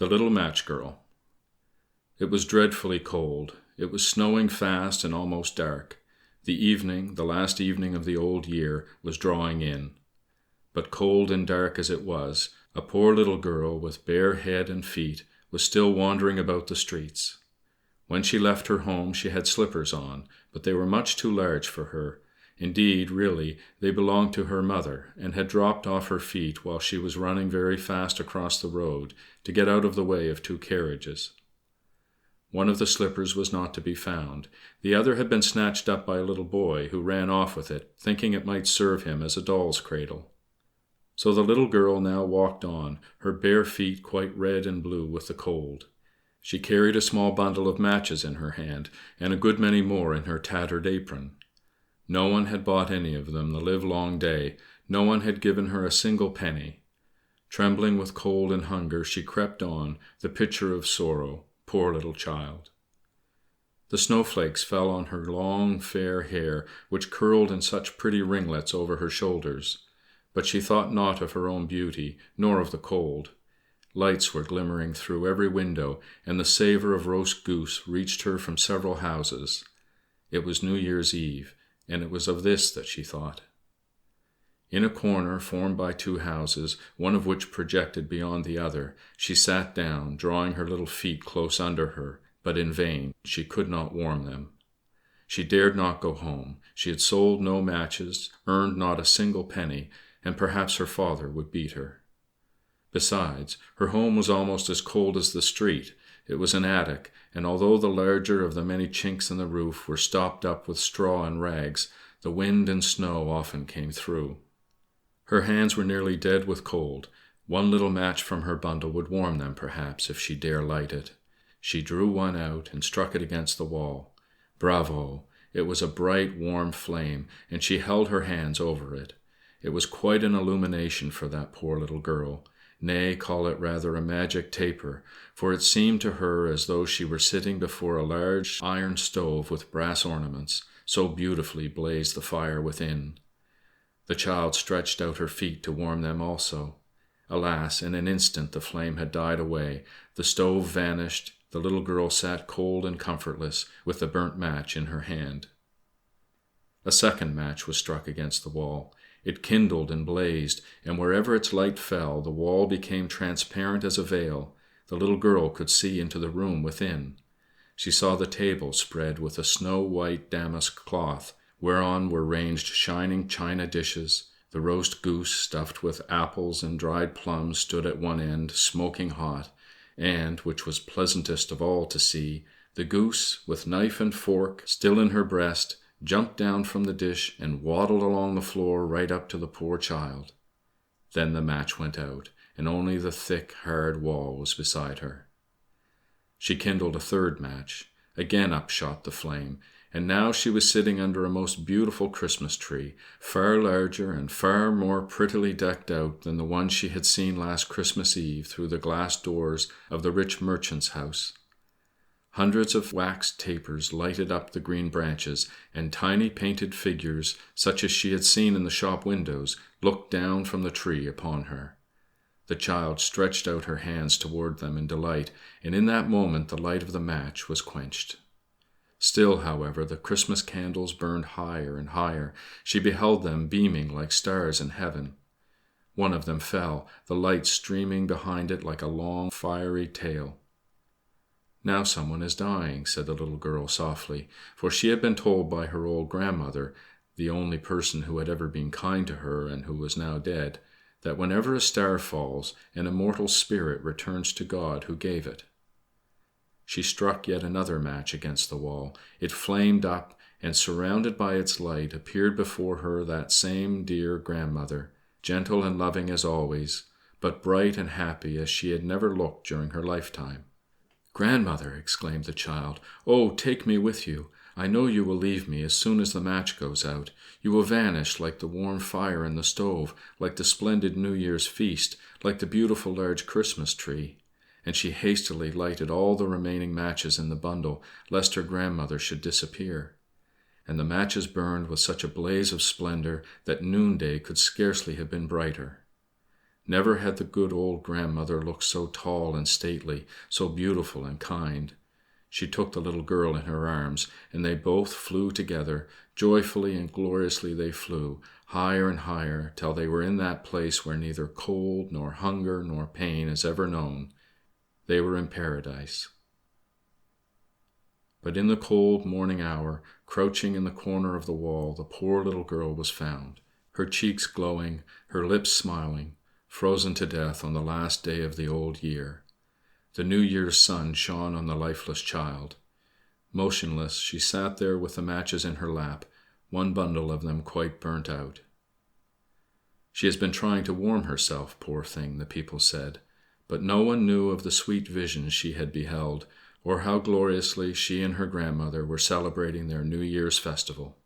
The Little Match Girl. It was dreadfully cold. It was snowing fast and almost dark. The evening, the last evening of the old year, was drawing in. But cold and dark as it was, a poor little girl with bare head and feet was still wandering about the streets. When she left her home she had slippers on, but they were much too large for her. Indeed, really, they belonged to her mother, and had dropped off her feet while she was running very fast across the road to get out of the way of two carriages. One of the slippers was not to be found. The other had been snatched up by a little boy, who ran off with it, thinking it might serve him as a doll's cradle. So the little girl now walked on, her bare feet quite red and blue with the cold. She carried a small bundle of matches in her hand, and a good many more in her tattered apron. No one had bought any of them the livelong day, no one had given her a single penny. Trembling with cold and hunger, she crept on, the picture of sorrow, poor little child. The snowflakes fell on her long, fair hair, which curled in such pretty ringlets over her shoulders. But she thought not of her own beauty, nor of the cold. Lights were glimmering through every window, and the savour of roast goose reached her from several houses. It was New Year's Eve, and it was of this that she thought. In a corner formed by two houses, one of which projected beyond the other, she sat down, drawing her little feet close under her, but in vain, she could not warm them. She dared not go home. She had sold no matches, earned not a single penny, and perhaps her father would beat her. Besides, her home was almost as cold as the street. It was an attic, and although the larger of the many chinks in the roof were stopped up with straw and rags, the wind and snow often came through. Her hands were nearly dead with cold. One little match from her bundle would warm them, perhaps, if she dare light it. She drew one out and struck it against the wall. Bravo! It was a bright, warm flame, and she held her hands over it. It was quite an illumination for that poor little girl. Nay, call it rather a magic taper, for it seemed to her as though she were sitting before a large iron stove with brass ornaments, so beautifully blazed the fire within. The child stretched out her feet to warm them also. Alas, in an instant the flame had died away, the stove vanished, the little girl sat cold and comfortless, with the burnt match in her hand. A second match was struck against the wall. It kindled and blazed, and wherever its light fell, the wall became transparent as a veil. The little girl could see into the room within. She saw the table spread with a snow-white damask cloth, whereon were ranged shining china dishes. The roast goose stuffed with apples and dried plums stood at one end, smoking hot, and, which was pleasantest of all to see, the goose, with knife and fork still in her breast, jumped down from the dish and waddled along the floor right up to the poor child. Then the match went out, and only the thick, hard wall was beside her. She kindled a third match. Again up shot the flame, and now she was sitting under a most beautiful Christmas tree, far larger and far more prettily decked out than the one she had seen last Christmas Eve through the glass doors of the rich merchant's house. Hundreds of wax tapers lighted up the green branches, and tiny painted figures, such as she had seen in the shop windows, looked down from the tree upon her. The child stretched out her hands toward them in delight, and in that moment the light of the match was quenched. Still, however, the Christmas candles burned higher and higher. She beheld them beaming like stars in heaven. One of them fell, the light streaming behind it like a long, fiery tail. "Now someone is dying," said the little girl softly, for she had been told by her old grandmother, the only person who had ever been kind to her and who was now dead, that whenever a star falls, an immortal spirit returns to God who gave it. She struck yet another match against the wall. It flamed up, and surrounded by its light appeared before her that same dear grandmother, gentle and loving as always, but bright and happy as she had never looked during her lifetime. "Grandmother!" exclaimed the child. "Oh, take me with you! I know you will leave me as soon as the match goes out. You will vanish like the warm fire in the stove, like the splendid New Year's feast, like the beautiful large Christmas tree." And she hastily lighted all the remaining matches in the bundle, lest her grandmother should disappear. And the matches burned with such a blaze of splendor that noonday could scarcely have been brighter. Never had the good old grandmother looked so tall and stately, so beautiful and kind. She took the little girl in her arms, and they both flew together. Joyfully and gloriously they flew, higher and higher, till they were in that place where neither cold, nor hunger, nor pain is ever known. They were in Paradise. But in the cold morning hour, crouching in the corner of the wall, the poor little girl was found, her cheeks glowing, her lips smiling, frozen to death on the last day of the old year. The New Year's sun shone on the lifeless child. Motionless, she sat there with the matches in her lap, one bundle of them quite burnt out. "She has been trying to warm herself, poor thing," the people said, but no one knew of the sweet visions she had beheld, or how gloriously she and her grandmother were celebrating their New Year's festival.